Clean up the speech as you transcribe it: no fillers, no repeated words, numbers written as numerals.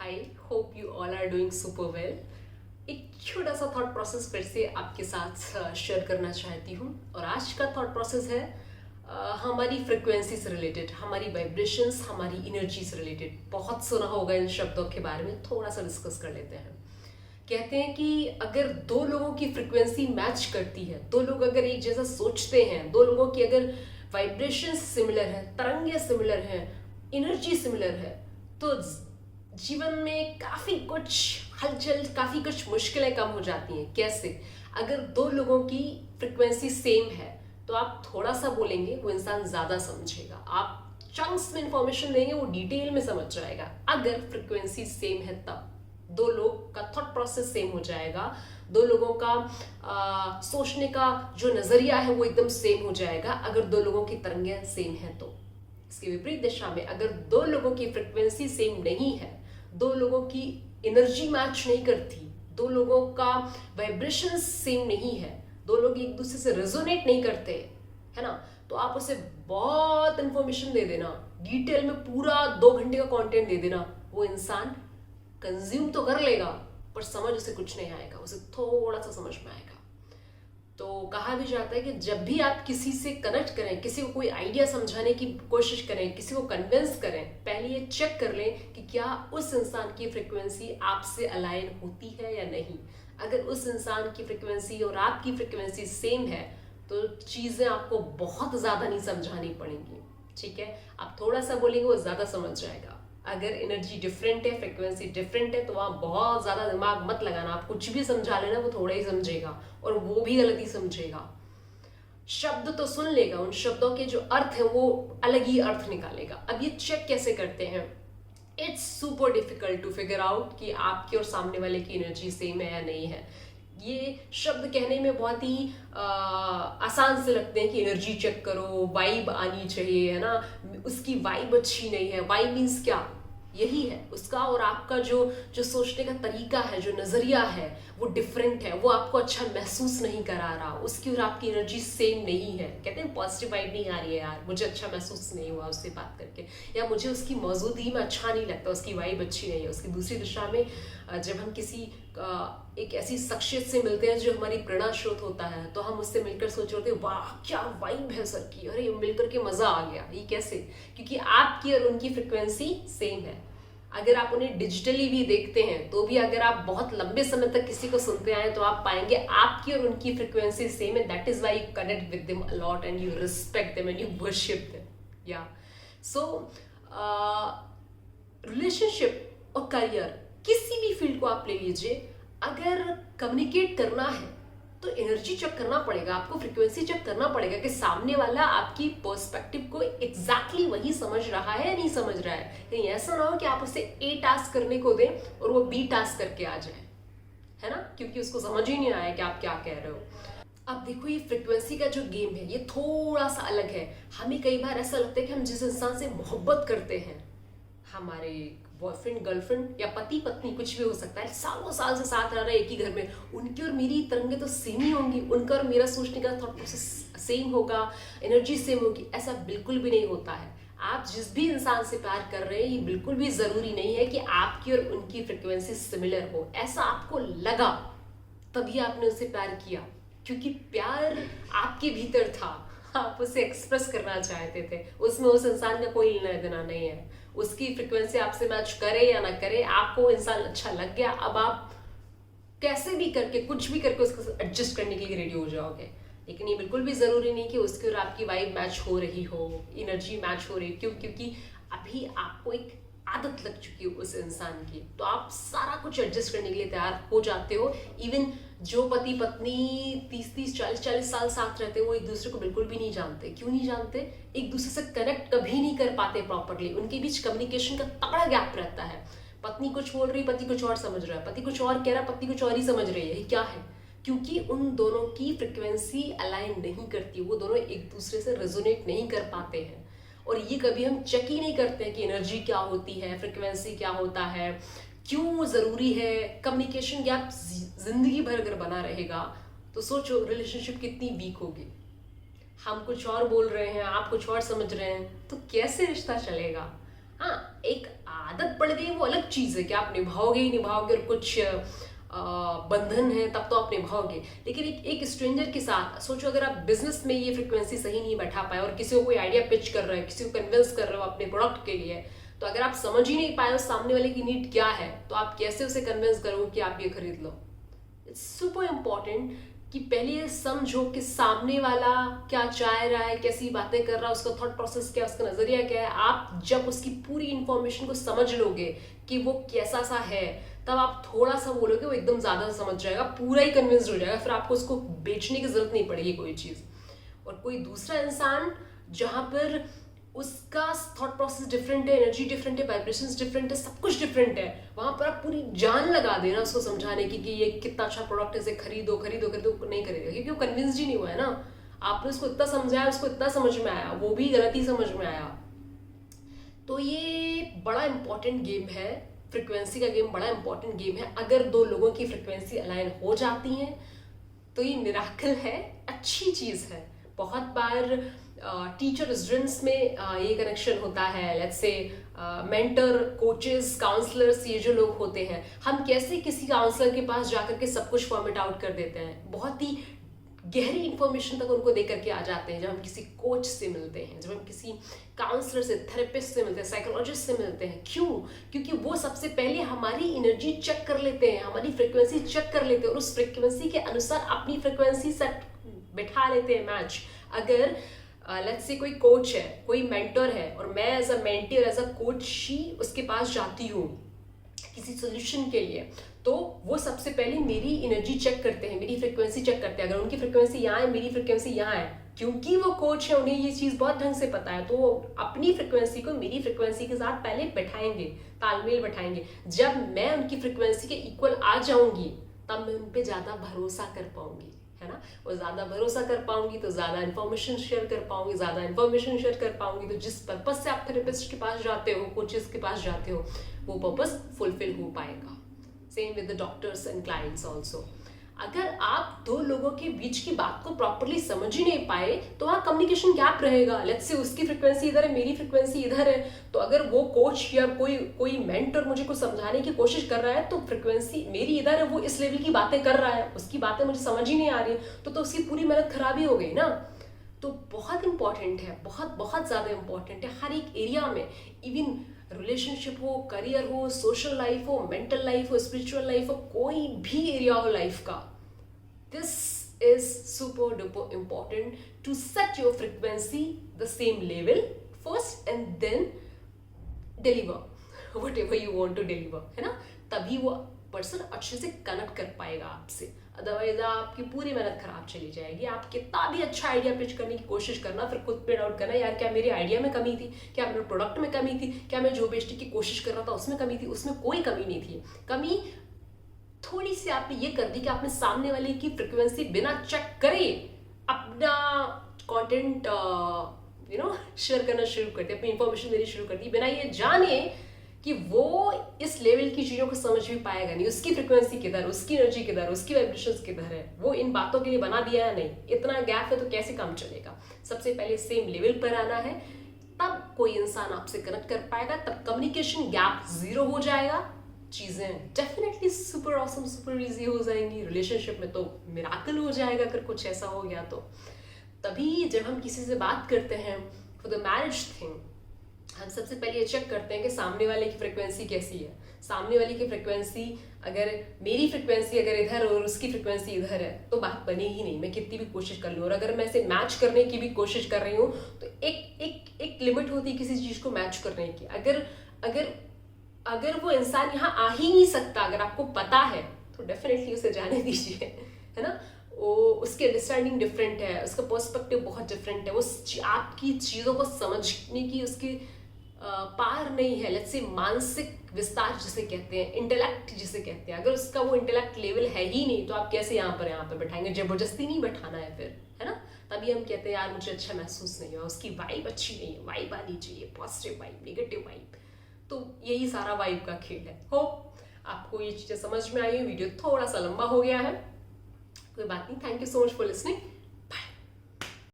Hi, hope you all are doing super well. एक छोटा सा थॉट प्रोसेस फिर से आपके साथ शेयर करना चाहती हूँ। और आज का थॉट प्रोसेस है हमारी फ्रिक्वेंसी से रिलेटेड, हमारी वाइब्रेशंस, हमारी एनर्जी से रिलेटेड। बहुत सुना होगा इन शब्दों के बारे में, थोड़ा सा डिस्कस कर लेते हैं। कहते हैं कि अगर दो लोगों की फ्रिक्वेंसी मैच करती है, दो लोग अगर एक जैसा सोचते हैं, दो लोगों की अगर वाइब्रेशंस सिमिलर है, तरंगे सिमिलर हैं, एनर्जी सिमिलर है, तो जीवन में काफी कुछ हलचल, काफी कुछ मुश्किलें कम हो जाती हैं। कैसे? अगर दो लोगों की फ्रिक्वेंसी सेम है तो आप थोड़ा सा बोलेंगे, वो इंसान ज्यादा समझेगा। आप चंक्स में इंफॉर्मेशन देंगे, वो डिटेल में समझ जाएगा। अगर फ्रिक्वेंसी सेम है तब दो लोग का थॉट प्रोसेस सेम हो जाएगा, दो लोगों का सोचने का जो नजरिया है वो एकदम सेम हो जाएगा। अगर दो लोगों की तरंगें सेम है तो इसके विपरीत दिशा में अगर दो लोगों की फ्रिक्वेंसी सेम नहीं है, दो लोगों की एनर्जी मैच नहीं करती, दो लोगों का वाइब्रेशन सेम नहीं है, दो लोग एक दूसरे से रेजोनेट नहीं करते, है ना, तो आप उसे बहुत इंफॉर्मेशन दे देना, डिटेल में पूरा 2 घंटे का कंटेंट दे देना, वो इंसान कंज्यूम तो कर लेगा पर समझ उसे कुछ नहीं आएगा, उसे थोड़ा सा समझ में आएगा। तो कहा भी जाता है कि जब भी आप किसी से कनेक्ट करें, किसी को कोई आइडिया समझाने की कोशिश करें, किसी को कन्विंस करें, पहले ये चेक कर लें कि क्या उस इंसान की फ्रिक्वेंसी आपसे अलाइन होती है या नहीं। अगर उस इंसान की फ्रिक्वेंसी और आपकी फ्रिक्वेंसी सेम है तो चीज़ें आपको बहुत ज़्यादा नहीं समझानी पड़ेंगी। ठीक है, आप थोड़ा सा बोलेंगे, वो ज़्यादा समझ जाएगा। अगर एनर्जी डिफरेंट है, फ्रिक्वेंसी डिफरेंट है, तो वहाँ बहुत ज़्यादा दिमाग मत लगाना। आप कुछ भी समझा लेना, वो थोड़ा ही समझेगा और वो भी गलत ही समझेगा। शब्द तो सुन लेगा, उन शब्दों के जो अर्थ है वो अलग ही अर्थ निकालेगा। अब ये चेक कैसे करते हैं? It's super difficult to figure out कि आपकी और सामने वाले की एनर्जी सेम है या नहीं है। ये शब्द कहने में बहुत ही आसान से लगते हैं कि एनर्जी चेक करो, वाइब आनी चाहिए, है ना, उसकी वाइब अच्छी नहीं है। वाइब मीन्स क्या? यही है उसका और आपका जो जो सोचने का तरीका है, जो नजरिया है, वो डिफरेंट है, वो आपको अच्छा महसूस नहीं करा रहा, उसकी और आपकी एनर्जी सेम नहीं है। कहते हैं पॉजिटिव वाइब नहीं आ रही है, यार मुझे अच्छा महसूस नहीं हुआ उससे बात करके, या मुझे उसकी मौजूदगी में अच्छा नहीं लगता, उसकी वाइब अच्छी नहीं है। उसकी दूसरी दिशा में जब हम किसी एक ऐसी शख्सियत से मिलते हैं जो हमारी प्रेरणा स्रोत होता है, तो हम उससे मिलकर सोच रहे होते हैं, वाह क्या वाइब है सर की, अरे मिलकर के मजा आ गया। ये कैसे? क्योंकि आपकी और उनकी फ्रिक्वेंसी सेम है। अगर आप उन्हें डिजिटली भी देखते हैं तो भी अगर आप बहुत लंबे समय तक किसी को सुनते आए तो आप पाएंगे आपकी और उनकी फ्रिक्वेंसी सेम है। That is why you connect with them a lot and you respect them and you worship them. या सो रिलेशनशिप और करियर, किसी भी फील्ड को आप ले लीजिए, अगर कम्युनिकेट करना है तो एनर्जी चेक करना पड़ेगा, आपको फ्रीक्वेंसी चेक करना पड़ेगा कि सामने वाला आपकी पर्सपेक्टिव को एग्जैक्टली वही समझ रहा है या नहीं समझ रहा है। कहीं ऐसा ना हो कि आप उसे ए टास्क करने को दें और वो बी टास्क करके आ जाए, है ना, क्योंकि उसको समझ ही नहीं आया कि आप क्या कह रहे हो। अब देखो, ये फ्रिक्वेंसी का जो गेम है ये थोड़ा सा अलग है। हमें कई बार ऐसा लगता है कि हम जिस इंसान से मोहब्बत करते हैं, हमारे बॉयफ्रेंड, गर्लफ्रेंड या पति पत्नी, कुछ भी हो सकता है, सालों साल से साथ रह रहे हैं एक ही घर में, उनकी और मेरी तरंगें तो सेम ही होंगी, उनका और मेरा सोचने का थॉट प्रोसेस सेम होगा, एनर्जी सेम होगी। ऐसा बिल्कुल भी नहीं होता है। आप जिस भी इंसान से प्यार कर रहे हैं, ये बिल्कुल भी जरूरी नहीं है कि आपकी और उनकी फ्रिक्वेंसी सिमिलर हो। ऐसा आपको लगा तभी आपने उससे प्यार किया, क्योंकि प्यार आपके भीतर था, आप उसे एक्सप्रेस करना चाहते थे। उसमें उस इंसान का कोई लेना देना नहीं है। उसकी फ्रिक्वेंसी आपसे मैच करे या ना करे, आपको इंसान अच्छा लग गया, अब आप कैसे भी करके, कुछ भी करके उसको एडजस्ट करने के लिए रेडी हो जाओगे। लेकिन ये बिल्कुल भी जरूरी नहीं कि उसकी और आपकी वाइब मैच हो रही हो, एनर्जी मैच हो रही हो। क्यों? क्योंकि अभी आपको एक आदत लग चुकी है उस इंसान की, तो आप सारा कुछ एडजस्ट करने के लिए तैयार हो जाते हो। इवन जो पति पत्नी 30-30, 40-40 साल साथ रहते हैं, वो एक दूसरे को बिल्कुल भी नहीं जानते। क्यों नहीं जानते? एक दूसरे से कनेक्ट कभी नहीं कर पाते प्रॉपरली, उनके बीच कम्युनिकेशन का तगड़ा गैप रहता है। पत्नी कुछ बोल रही, पति कुछ और समझ रहा है, पति कुछ और कह रहा है, पत्नी कुछ और ही समझ रही है। ये क्या है? क्योंकि उन दोनों की फ्रिक्वेंसी अलाइन नहीं करती, वो दोनों एक दूसरे से रेजोनेट नहीं कर पाते हैं। और ये कभी हम चेक ही नहीं करते कि एनर्जी क्या होती है, फ्रिक्वेंसी क्या होता है, क्यों ज़रूरी है। कम्युनिकेशन गैप जिंदगी भर अगर बना रहेगा तो सोचो रिलेशनशिप कितनी वीक होगी। हम कुछ और बोल रहे हैं, आप कुछ और समझ रहे हैं, तो कैसे रिश्ता चलेगा? हाँ, एक आदत पड़ गई वो अलग चीज़ है कि आप निभाओगे ही निभाओगे, और कुछ बंधन है तब तो आप निभाओगे। लेकिन एक स्ट्रेंजर के साथ सोचो, अगर आप बिजनेस में ये फ्रिक्वेंसी सही नहीं बैठा पाए और किसी को कोई आइडिया पिच कर रहे हो, किसी को कन्विंस कर रहे हो अपने प्रोडक्ट के लिए, तो अगर आप समझ ही नहीं पाए उस सामने वाले की नीड क्या है, तो आप कैसे उसे कन्विंस करोगे कि आप ये खरीद लो। इट्स सुपर इम्पॉर्टेंट कि पहले ये समझो कि सामने वाला क्या चाह रहा है, कैसी बातें कर रहा है, उसका थॉट प्रोसेस क्या है, उसका नजरिया क्या है। आप जब उसकी पूरी इंफॉर्मेशन को समझ लोगे कि वो कैसा सा है, तब आप थोड़ा सा बोलोगे वो एकदम ज्यादा समझ जाएगा, पूरा ही कन्विंस्ड हो जाएगा, फिर आपको उसको बेचने की जरूरत नहीं पड़ेगी कोई चीज। और कोई दूसरा इंसान जहां पर उसका थॉट प्रोसेस डिफरेंट है, एनर्जी डिफरेंट है, वाइब्रेशंस डिफरेंट है, सब कुछ डिफरेंट है, वहां पर आप पूरी जान लगा देना उसको समझाने की कि ये कितना अच्छा प्रोडक्ट है, इसे खरीदो खरीदो खरीदो, नहीं खरीदेगा क्योंकि वो कन्विंस्ड ही नहीं हुआ है ना। आपने उसको इतना समझाया, उसको इतना समझ में आया, वो भी गलत ही समझ में आया। तो ये बड़ा इंपॉर्टेंट गेम है, फ्रिक्वेंसी का गेम बड़ा इंपॉर्टेंट गेम है। अगर दो लोगों की फ्रिक्वेंसी अलाइन हो जाती है तो ये मिराकल है, अच्छी चीज़ है। बहुत बार टीचर स्टूडेंट्स में ये कनेक्शन होता है, let's say mentor, coaches, counsellors, ये जो लोग होते हैं, हम कैसे किसी काउंसलर के पास जाकर के सब कुछ फॉर्मेट आउट कर देते हैं, बहुत ही गहरी इंफॉर्मेशन तक उनको दे करके आ जाते हैं। जब हम किसी कोच से मिलते हैं, जब हम किसी काउंसलर से, थेरेपिस्ट से मिलते हैं, साइकोलॉजिस्ट से मिलते हैं, क्यों? क्योंकि वो सबसे पहले हमारी एनर्जी चेक कर लेते हैं, हमारी फ्रिक्वेंसी चेक कर लेते हैं और उस फ्रिक्वेंसी के अनुसार अपनी फ्रिक्वेंसी सेट बिठा लेते हैं, मैच। अगर लेट्स से कोई कोच है, कोई मेंटर है, और मैं एज अ मेंटी और एज अ कोच ही उसके पास जाती हूँ किसी सोल्यूशन के लिए, तो वो सबसे पहले मेरी एनर्जी चेक करते हैं, मेरी फ्रिक्वेंसी चेक करते हैं। अगर उनकी फ्रिक्वेंसी यहाँ है, मेरी फ्रिक्वेंसी यहाँ है, क्योंकि वो कोच है, उन्हें ये चीज़ बहुत ढंग से पता है, तो वो अपनी फ्रिक्वेंसी को मेरी फ्रिक्वेंसी के साथ पहले बैठाएंगे, तालमेल बैठाएंगे। जब मैं उनकी फ्रिक्वेंसी के इक्वल आ जाऊंगी, तब मैं उन पर ज़्यादा भरोसा कर पाऊंगी, है ना। और ज़्यादा भरोसा कर पाऊंगी तो ज़्यादा इन्फॉर्मेशन शेयर कर पाऊंगी, ज़्यादा इन्फॉर्मेशन शेयर कर पाऊंगी तो जिस पर्पज से आप थेरेपिस्ट के पास जाते हो, कोचेस के पास जाते हो, वो पर्पज फुलफिल हो पाएगा। Same with the doctors and clients also. अगर आप दो लोगों के बीच की बात को प्रॉपरली समझ ही नहीं पाए तो वहाँ कम्युनिकेशन गैप रहेगा। लेट्स से उसकी फ्रिक्वेंसी इधर है, मेरी फ्रिक्वेंसी इधर है, तो अगर वो कोच या कोई मेंटर मुझे कुछ समझाने की कोशिश कर रहा है तो फ्रिक्वेंसी मेरी इधर है, वो इस लेवल की बातें कर रहा है, उसकी बातें मुझे समझ ही नहीं आ रही, तो उसकी पूरी मेहनत खराब ही हो गई ना। तो बहुत इंपॉर्टेंट है, बहुत बहुत ज़्यादा इंपॉर्टेंट है हर एक एरिया में, इवन रिलेशनशिप हो, करियर हो, सोशल लाइफ हो, मेंटल लाइफ हो, स्पिरिचुअल लाइफ हो, कोई भी एरिया हो लाइफ का। This is super duper important to set your frequency the same level first and then deliver whatever you want to deliver, है ना। तभी वो पर्सन अच्छे से कनेक्ट कर पाएगा आपसे, अदरवाइज आपकी पूरी मेहनत खराब चली जाएगी। आप कितना भी अच्छा आइडिया पिच करने की कोशिश करना, फिर खुद पे डाउट करना, यार क्या मेरे आइडिया में कमी थी, क्या मेरे प्रोडक्ट में कमी थी, क्या मैं जो बेचने की कोशिश कर रहा था उसमें कमी थी। उसमें कोई कमी नहीं थी। कमी थोड़ी सी आपने ये कर दी कि आपने सामने वाले की फ्रिक्वेंसी बिना चेक करे अपना कंटेंट शेयर करना शुरू कर दिया, अपनी इंफॉर्मेशन देनी शुरू कर दी, बिना ये जाने कि वो इस लेवल की चीज़ों को समझ भी पाएगा नहीं, उसकी फ्रिक्वेंसी किधर, उसकी एनर्जी किधर, उसकी वाइब्रेशंस किधर है, वो इन बातों के लिए बना दिया है नहीं। इतना गैप है तो कैसे काम चलेगा। सबसे पहले सेम लेवल पर आना है, तब कोई इंसान आपसे कनेक्ट कर पाएगा, तब कम्युनिकेशन गैप जीरो हो जाएगा, चीज़ें definitely super awesome, super easy हो जाएंगी। रिलेशनशिप में तो मिराकल हो जाएगा अगर कुछ ऐसा हो गया तो। तभी जब हम किसी से बात करते हैं फॉर द मैरिज थिंग, हम सबसे पहले ये चेक करते हैं कि सामने वाले की फ्रिक्वेंसी कैसी है। सामने वाले की फ्रिक्वेंसी, अगर मेरी फ्रिक्वेंसी अगर इधर और उसकी फ्रिक्वेंसी इधर है तो बात बनेगी नहीं, मैं कितनी भी कोशिश कर लूँ। और अगर मैं इसे मैच करने की भी कोशिश कर रही हूँ तो एक लिमिट होती है किसी चीज़ को मैच करने की। अगर वो इंसान यहाँ आ ही नहीं सकता, अगर आपको पता है, तो डेफिनेटली उसे जाने दीजिए, है ना। वो उसकी अंडरस्टैंडिंग डिफरेंट है, उसका पर्सपेक्टिव बहुत डिफरेंट है, वो आपकी चीज़ों को समझने की उसकी पार नहीं है। लेट्स से मानसिक विस्तार जिसे कहते हैं, इंटेलेक्ट जिसे कहते हैं, अगर उसका वो इंटेलेक्ट लेवल है ही नहीं तो आप कैसे यहाँ पर बैठाएंगे। जबरदस्ती नहीं बैठाना है फिर, है ना। तभी हम कहते हैं यार मुझे अच्छा महसूस नहीं हुआ, उसकी वाइब अच्छी नहीं है, वाइब आनी चाहिए, पॉजिटिव वाइब, नेगेटिव वाइब। तो यही सारा वाइब का खेल है। होप आपको ये चीज़ें समझ में आई। वीडियो थोड़ा सा लंबा हो गया है, कोई बात नहीं। Thank you so much for listening.